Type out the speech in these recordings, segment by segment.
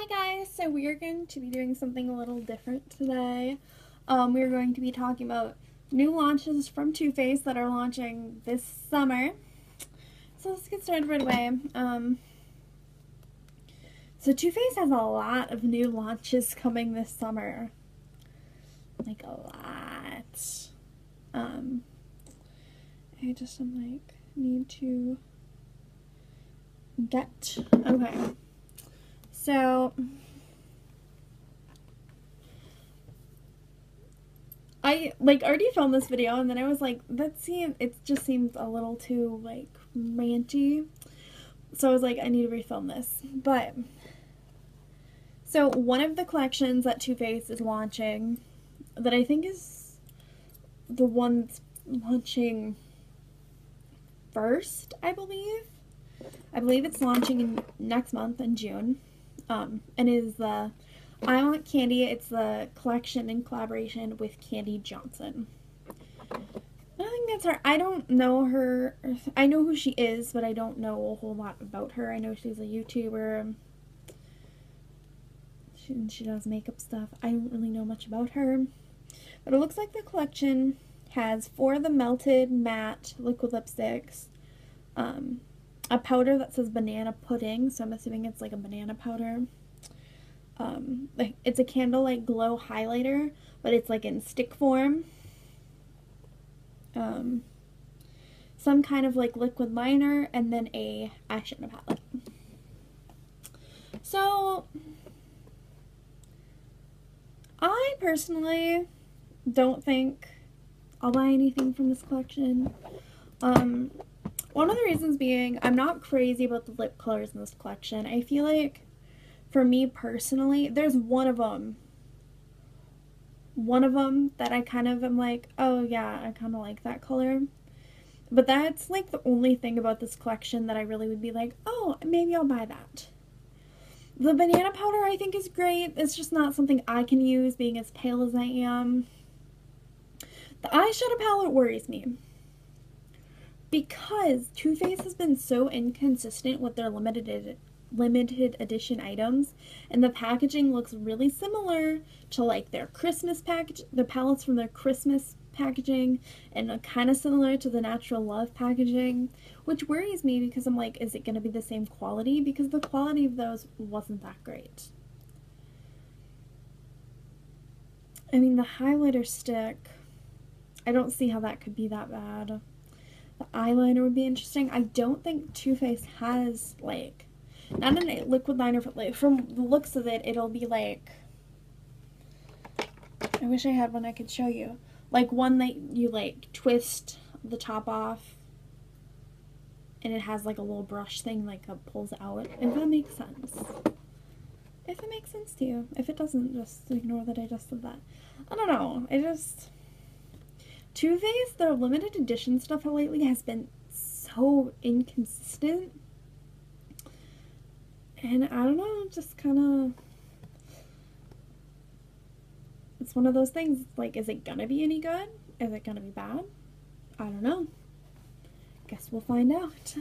Hi guys, so we are going to be doing something a little different today. We are going to be talking about new launches from Too Faced that are launching this summer. So let's get started right away. So Too Faced has a lot of new launches coming this summer. Like a lot. I just need to get, okay. So, I already filmed this video and then I was like, it just seems a little too ranty. So I was like, I need to refilm this. But, so one of the collections that Too Faced is launching, that I think is the one that's launching first, I believe. I believe it's launching next month in June. And is the I Want Candy. It's the collection in collaboration with Candy Johnson. I think that's her. I don't know her. I know who she is, but I don't know a whole lot about her. I know she's a YouTuber. She does makeup stuff. I don't really know much about her. But it looks like the collection has 4 of the melted matte liquid lipsticks. A powder that says banana pudding, so I'm assuming it's like a banana powder. It's a candlelight glow highlighter, but it's like in stick form. Some kind of liquid liner, and then a eyeshadow palette. So, I personally don't think I'll buy anything from this collection. One of the reasons being, I'm not crazy about the lip colors in this collection. I feel like, for me personally, there's one of them that I kind of am like, oh yeah, I kind of like that color. But that's the only thing about this collection that I really would be like, oh, maybe I'll buy that. The banana powder I think is great. It's just not something I can use being as pale as I am. The eyeshadow palette worries me, because Too Faced has been so inconsistent with their limited edition items, and the packaging looks really similar to their Christmas package, the palettes from their Christmas packaging, and kind of similar to the Natural Love packaging, which worries me because I'm like, is it going to be the same quality? Because the quality of those wasn't that great. I mean, the highlighter stick, I don't see how that could be that bad. The eyeliner would be interesting. I don't think Too Faced has not a liquid liner, but from the looks of it, it'll be I wish I had one I could show you. One that you twist the top off, and it has a little brush thing that pulls out. If that makes sense. If it makes sense to you. If it doesn't, just ignore that I just said that. I don't know. Too Faced, their limited edition stuff lately has been so inconsistent. And I don't know, just kind of, it's one of those things, is it gonna be any good? Is it gonna be bad? I don't know. Guess we'll find out.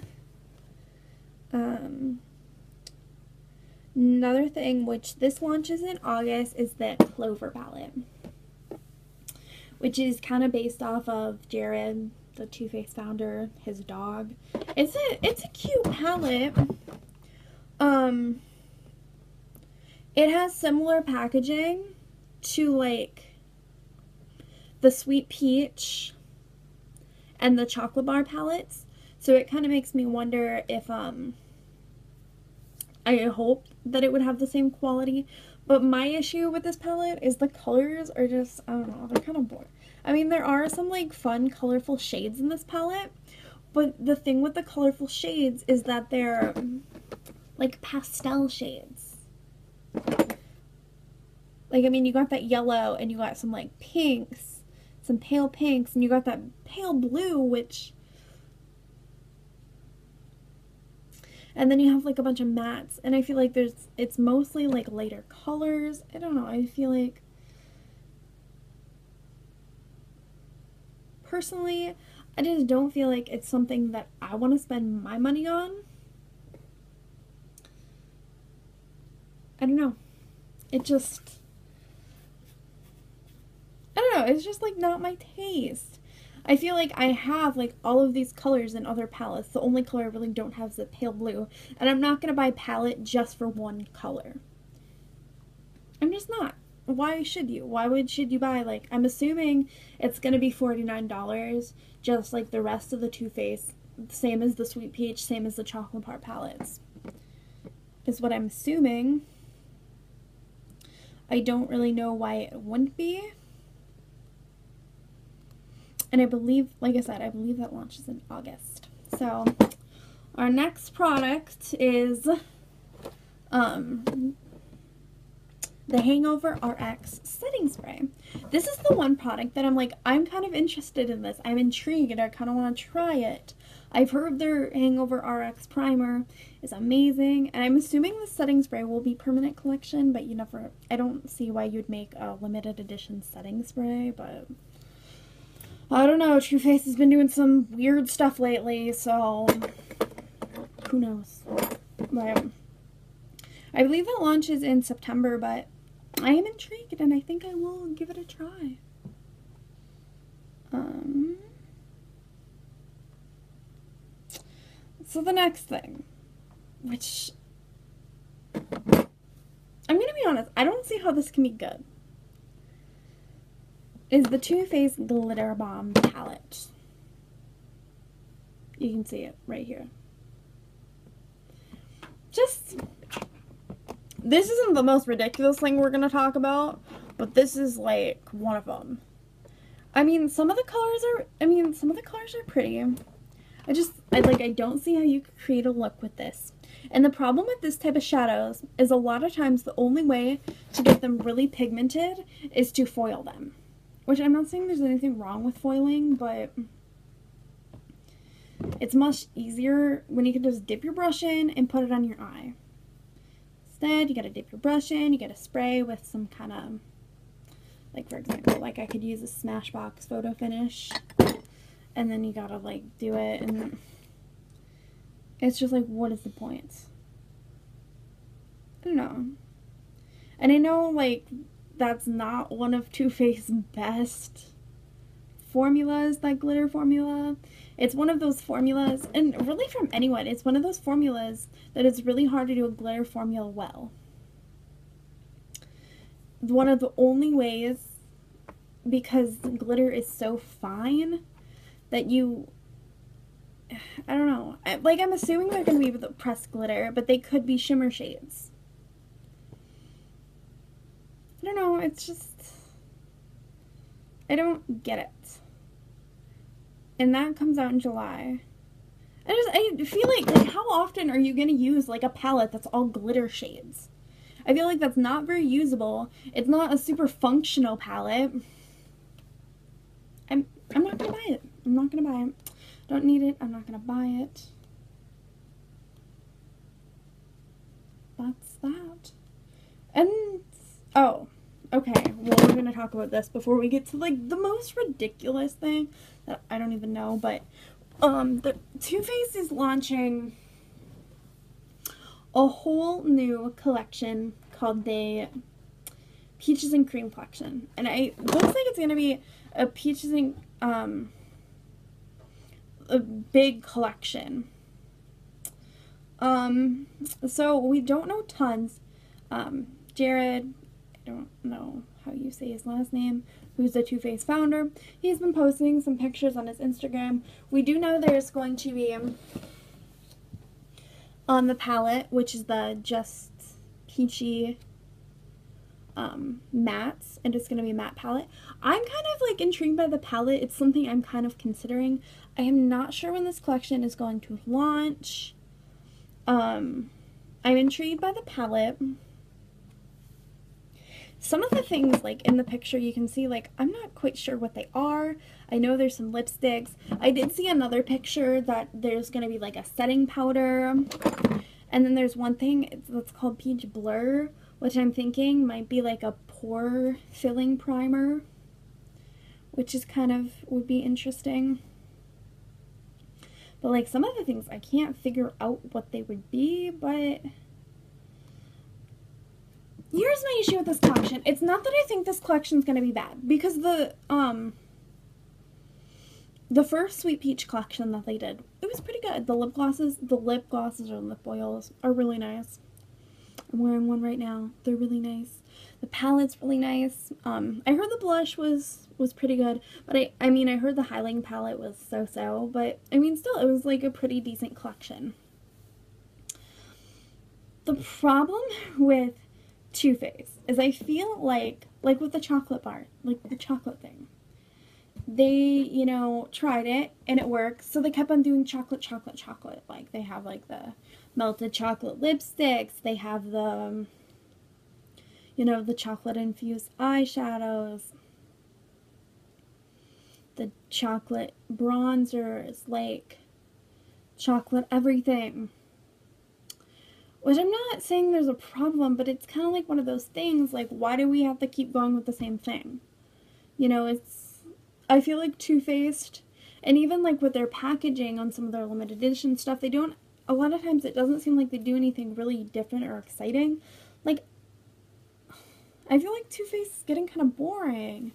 Another thing, which this launches in August, is the Clover palette, which is kind of based off of Jared, the Too Faced founder, his dog. It's a cute palette. It has similar packaging to the Sweet Peach and the Chocolate Bar palettes, so it kind of makes me wonder if I hope that it would have the same quality. But my issue with this palette is the colors are just, I don't know, they're kind of boring. I mean, there are some fun, colorful shades in this palette, but the thing with the colorful shades is that they're pastel shades. I mean, you got that yellow, and you got some pinks, some pale pinks, and you got that pale blue, which, and then you have a bunch of mattes, and I feel it's mostly lighter colors. I don't know, I feel personally, I just don't feel it's something that I want to spend my money on. I don't know. It just, I don't know, it's just like not my taste. I feel like I have like all of these colors in other palettes. The only color I really don't have is the pale blue. And I'm not going to buy a palette just for one color. I'm just not. Why should you? Should you buy, like, I'm assuming it's going to be $49, just like the rest of the Too Faced, same as the Sweet Peach, same as the Chocolate Bar palettes, is what I'm assuming. I don't really know why it wouldn't be. And I believe, like I said, I believe that launches in August. So, our next product is the Hangover RX Setting Spray. This is the one product that I'm like, I'm kind of interested in this. I'm intrigued. I kind of want to try it. I've heard their Hangover RX Primer is amazing, and I'm assuming the setting spray will be permanent collection, but I don't see why you'd make a limited edition setting spray, but I don't know. Too Faced has been doing some weird stuff lately, so who knows. But I believe it launches in September, but I am intrigued, and I think I will give it a try. So the next thing, which, I'm going to be honest, I don't see how this can be good, is the Too Faced Glitter Bomb palette. You can see it right here. This isn't the most ridiculous thing we're going to talk about, but this is like one of them. I mean, some of the colors are pretty. I don't see how you could create a look with this. And the problem with this type of shadows is a lot of times the only way to get them really pigmented is to foil them. Which I'm not saying there's anything wrong with foiling, but it's much easier when you can just dip your brush in and put it on your eye. Instead, you gotta dip your brush in, you gotta spray with some kind of, like, for example, like I could use a Smashbox photo finish, and then you gotta, like, do it, and it's just like, what is the point? I don't know. And I know, like, that's not one of Too Faced's best formulas, that glitter formula. It's one of those formulas, and really from anyone, it's one of those formulas that it's really hard to do a glitter formula well. One of the only ways, because glitter is so fine, that I don't know, I'm assuming they're going to be able to press glitter, but they could be shimmer shades. I don't know, it's just, I don't get it. And that comes out in July. I feel like how often are you going to use, like, a palette that's all glitter shades? I feel like that's not very usable. It's not a super functional palette. I'm not going to buy it. I'm not going to buy it. Don't need it. I'm not going to buy it. That's that. And, oh, okay. Well, we're going to talk about this before we get to, like, the most ridiculous thing that I don't even know, but the Too Faced is launching a whole new collection called the Peaches and Cream collection, and it looks like it's gonna be a peaches and a big collection. So we don't know tons. Jared, I don't know how you say his last name, who's the Too Faced founder, he's been posting some pictures on his Instagram. We do know there's going to be on the palette, which is the Just Peachy mattes, and it's going to be a matte palette. I'm kind of like intrigued by the palette. It's something I'm kind of considering. I am not sure when this collection is going to launch. I'm intrigued by the palette. Some of the things, like, in the picture you can see, like, I'm not quite sure what they are. I know there's some lipsticks. I did see another picture that there's going to be, like, a setting powder. And then there's one thing that's called Peach Blur, which I'm thinking might be, like, a pore filling primer, which is kind of, would be interesting. But, like, some of the things I can't figure out what they would be, but Here's my issue with this collection. It's not that I think this collection's gonna be bad, because the first Sweet Peach collection that they did, it was pretty good. The lip glosses or lip oils are really nice. I'm wearing one right now. They're really nice. The palette's really nice. I heard the blush was pretty good, but I mean, I heard the highlighting palette was so-so, but I mean, still, it was like a pretty decent collection. The problem with Too Faced is I feel like with the chocolate bar, like the chocolate thing, they, you know, tried it and it worked, so they kept on doing chocolate. Like, they have like the melted chocolate lipsticks, they have the, you know, the chocolate infused eyeshadows, the chocolate bronzers, like chocolate everything. Which I'm not saying there's a problem, but it's kind of like one of those things, like, why do we have to keep going with the same thing? You know, I feel like Too Faced, and even like with their packaging on some of their limited edition stuff, a lot of times it doesn't seem like they do anything really different or exciting. Like, I feel like Too Faced is getting kind of boring.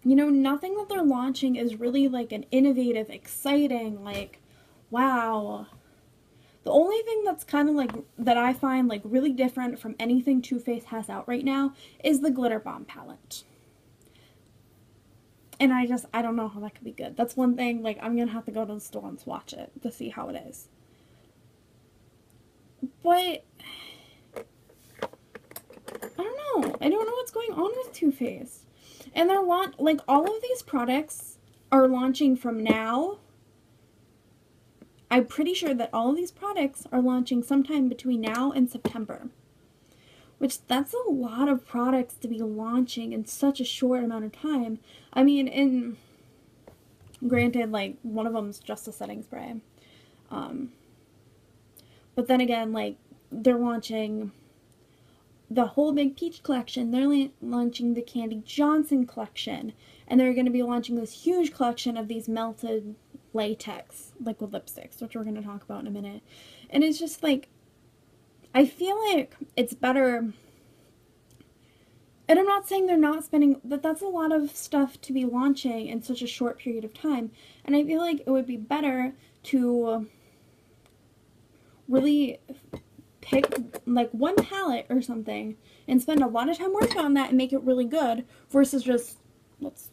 You know, nothing that they're launching is really like an innovative, exciting, like, wow. The only thing that's kind of like, that I find like really different from anything Too Faced has out right now is the Glitter Bomb palette. And I don't know how that could be good. That's one thing, like, I'm gonna have to go to the store and swatch it to see how it is. But, I don't know. I don't know what's going on with Too Faced. And they're like, all of these products are launching from now. I'm pretty sure that all of these products are launching sometime between now and September. Which, that's a lot of products to be launching in such a short amount of time. I mean, granted, like, one of them's just a setting spray. But then again, like, they're launching the whole Big Peach collection. They're launching the Candy Johnson collection. And they're going to be launching this huge collection of these melted latex liquid lipsticks, which we're going to talk about in a minute. And it's just like, I feel like it's better, and I'm not saying they're not spending, but that's a lot of stuff to be launching in such a short period of time, and I feel like it would be better to really pick like one palette or something and spend a lot of time working on that and make it really good, versus just, let's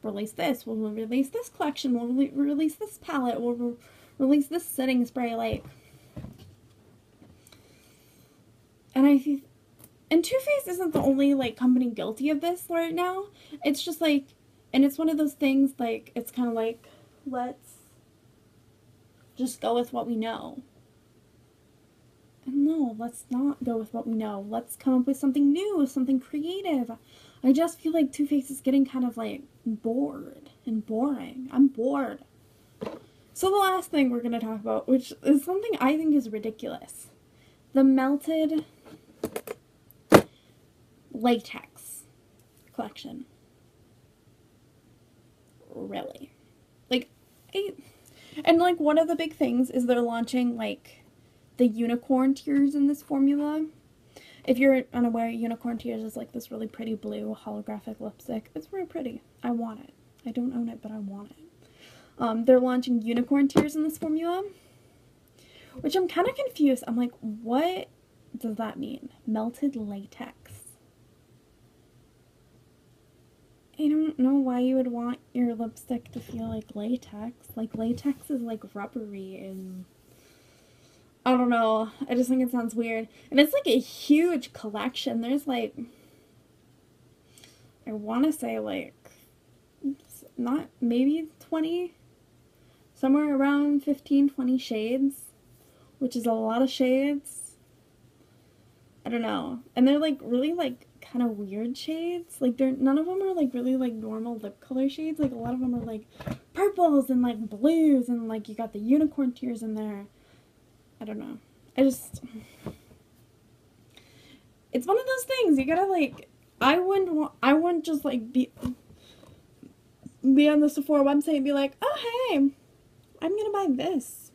release this, we'll release this collection, we'll release this palette, we'll release this setting spray, like. And Too Faced isn't the only, like, company guilty of this right now. It's just, like, and it's one of those things, like, it's kind of like, let's just go with what we know. And no, let's not go with what we know. Let's come up with something new, something creative. I just feel like Too Faced is getting kind of, like, bored and boring. I'm bored. So the last thing we're going to talk about, which is something I think is ridiculous. The melted latex collection. Really? Like, and like, one of the big things is they're launching, like, the unicorn tears in this formula. If you're unaware, unicorn tears is like this really pretty blue holographic lipstick. It's really pretty. I want it. I don't own it, but I want it. They're launching unicorn tears in this formula, which I'm kind of confused. I'm like, what does that mean? Melted latex. I don't know why you would want your lipstick to feel like latex. Like, latex is like rubbery and I don't know. I just think it sounds weird. And it's like a huge collection. There's like, I want to say like, not, maybe 20, somewhere around 15, 20 shades, which is a lot of shades. I don't know. And they're like really like kind of weird shades. Like, none of them are like really like normal lip color shades. Like, a lot of them are like purples and like blues, and like you got the unicorn tears in there. I don't know. It's one of those things. You gotta like, I wouldn't just like be on the Sephora website and be like, oh hey, I'm gonna buy this.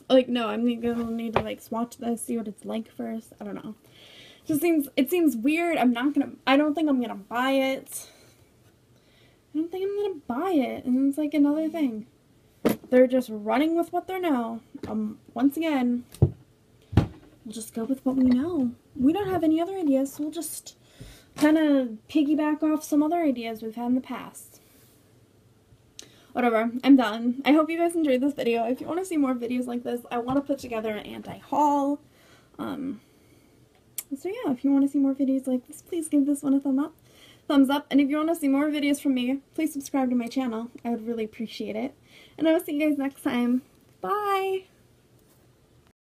Like, no, I'm gonna need to, like, swatch this, see what it's like first. I don't know. It seems weird. I don't think I'm gonna buy it. I don't think I'm gonna buy it. And it's like another thing. They're just running with what they know. Once again, we'll just go with what we know. We don't have any other ideas, so we'll just kind of piggyback off some other ideas we've had in the past. Whatever, I'm done. I hope you guys enjoyed this video. If you want to see more videos like this, I want to put together an anti-haul. So yeah, if you want to see more videos like this, please give this one a thumbs up. And if you want to see more videos from me, please subscribe to my channel. I would really appreciate it. And I will see you guys next time. Bye!